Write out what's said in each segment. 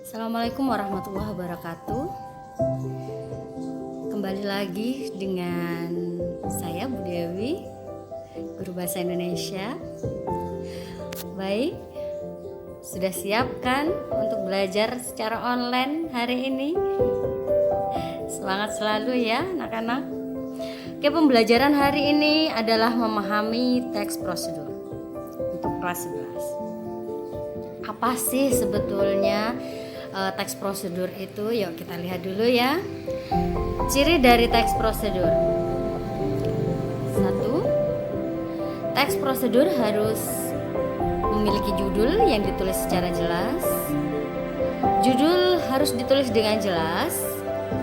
Assalamualaikum warahmatullahi wabarakatuh. Kembali lagi dengan saya Bu Dewi, guru bahasa Indonesia. Baik, sudah siap kan untuk belajar secara online hari ini? Semangat selalu ya anak-anak. Oke, pembelajaran hari ini adalah memahami teks prosedur untuk kelas 11. Apa sih sebetulnya teks prosedur itu? Yuk kita lihat dulu ya. Ciri dari teks prosedur. 1. Teks prosedur harus memiliki judul yang ditulis secara jelas. Judul harus ditulis dengan jelas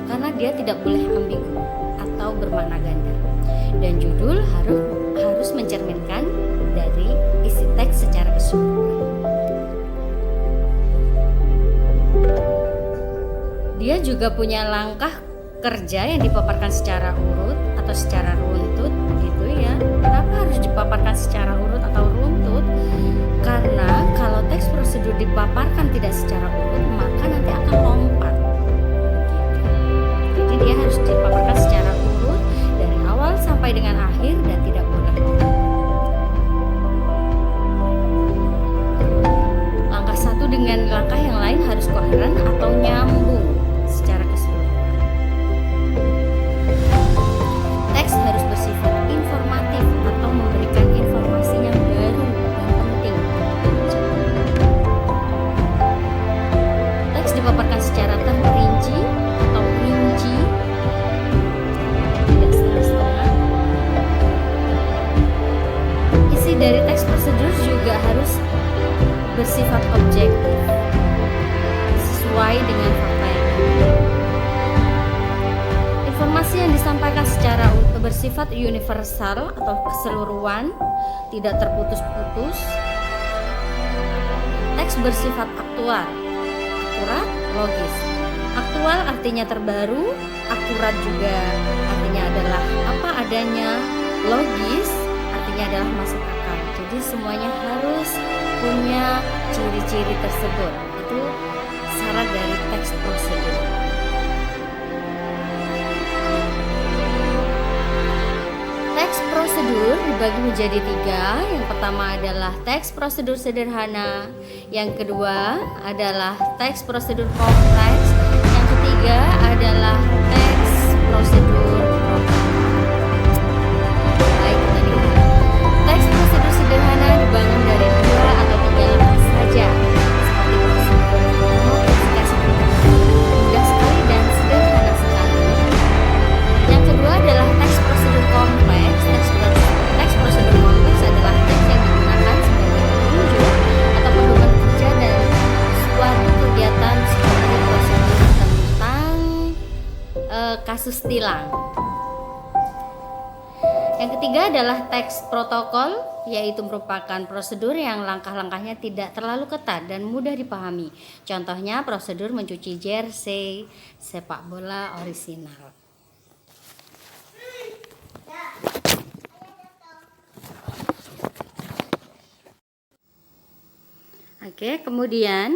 karena dia tidak boleh ambigu atau bermakna ganda. Dan judul harus mencerminkan dari isi teks secara keseluruhan. Dia juga punya langkah kerja yang dipaparkan secara urut atau secara runtut gitu ya. Kenapa harus dipaparkan secara urut atau runtut? Karena kalau teks prosedur dipaparkan tidak secara urut, maka nanti akan lompat. Jadi dia harus dipaparkan secara urut dari awal sampai dengan akhir dan tidak boleh lompat. Langkah satu dengan langkah yang lain harus koheren atau nyambung secara keseluruhan. Teks harus bersifat informatif atau memberikan informasi yang baru dan penting. Teks dipaparkan secara terperinci atau rinci, tidak setengah-setengah. Isi dari teks prosedur juga harus bersifat objektif, sesuai dengan fakta yang ada. Informasi yang disampaikan secara bersifat universal atau keseluruhan, tidak terputus-putus. Teks bersifat aktual, akurat, logis. Aktual artinya terbaru, akurat juga artinya adalah apa adanya, logis artinya adalah masuk akal. Jadi semuanya harus punya ciri-ciri tersebut. Itu syarat dari teks prosedur. Teks prosedur dibagi menjadi 3. Yang pertama adalah teks prosedur sederhana. Yang kedua adalah teks prosedur kompleks. Yang ketiga adalah teks prosedur baik, teks prosedur sederhana dibangun dari 2 atau 3 langkah saja, seperti prosedur notifikasi mudah sekali dan sederhana sekali. Yang kedua adalah teks prosedur kompleks. Teks prosedur kompleks adalah teks yang digunakan sebagai petunjuk atau pedoman kerja dan suatu kegiatan seperti prosedur tentang kasus tilang. Yang ketiga adalah teks protokol, yaitu merupakan prosedur yang langkah-langkahnya tidak terlalu ketat dan mudah dipahami. Contohnya prosedur mencuci jersey sepak bola orisinal. Oke, kemudian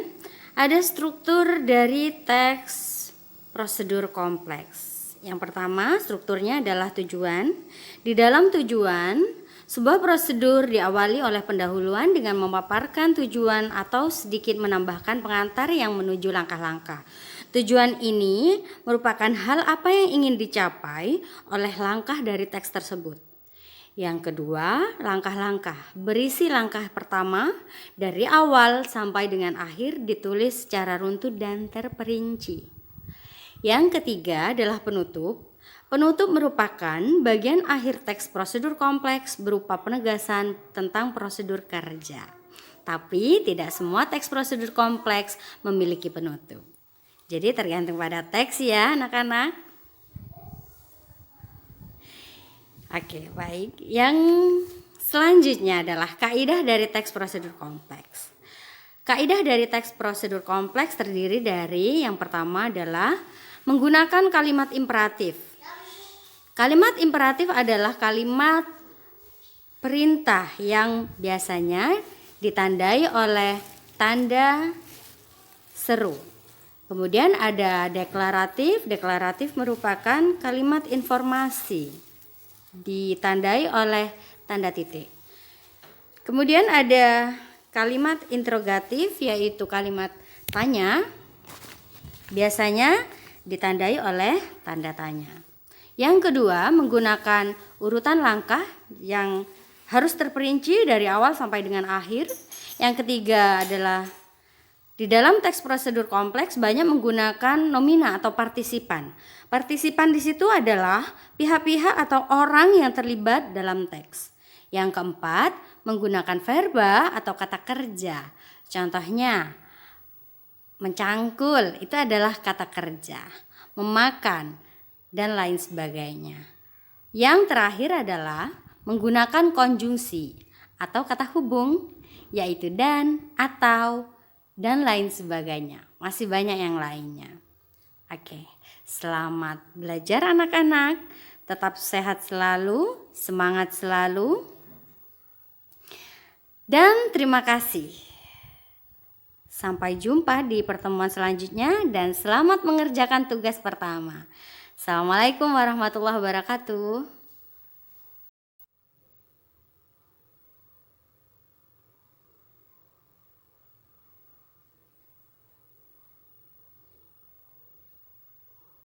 ada struktur dari teks prosedur kompleks. Yang pertama, strukturnya adalah tujuan. Di dalam tujuan, sebuah prosedur diawali oleh pendahuluan dengan memaparkan tujuan atau sedikit menambahkan pengantar yang menuju langkah-langkah. Tujuan ini merupakan hal apa yang ingin dicapai oleh langkah dari teks tersebut. Yang kedua, langkah-langkah. Berisi langkah pertama dari awal sampai dengan akhir ditulis secara runtut dan terperinci. Yang ketiga adalah penutup. Penutup merupakan bagian akhir teks prosedur kompleks berupa penegasan tentang prosedur kerja. Tapi tidak semua teks prosedur kompleks memiliki penutup. Jadi tergantung pada teks ya anak-anak. Oke, baik. Yang selanjutnya adalah kaidah dari teks prosedur kompleks. Kaidah dari teks prosedur kompleks terdiri dari yang pertama adalah menggunakan kalimat imperatif. Kalimat imperatif adalah kalimat perintah yang biasanya ditandai oleh tanda seru. Kemudian ada deklaratif. Deklaratif merupakan kalimat informasi ditandai oleh tanda titik. Kemudian ada kalimat interrogatif, yaitu kalimat tanya, biasanya ditandai oleh tanda tanya. Yang kedua, menggunakan urutan langkah yang harus terperinci dari awal sampai dengan akhir. Yang ketiga adalah di dalam teks prosedur kompleks banyak menggunakan nomina atau partisipan. Partisipan di situ adalah pihak-pihak atau orang yang terlibat dalam teks. Yang keempat, menggunakan verba atau kata kerja. Contohnya, mencangkul itu adalah kata kerja, memakan, dan lain sebagainya. Yang terakhir adalah menggunakan konjungsi atau kata hubung, yaitu dan, atau, dan lain sebagainya. Masih banyak yang lainnya. Oke, selamat belajar anak-anak. Tetap sehat selalu, semangat selalu. Dan terima kasih. Sampai jumpa di pertemuan selanjutnya dan selamat mengerjakan tugas pertama. Assalamualaikum warahmatullahi wabarakatuh.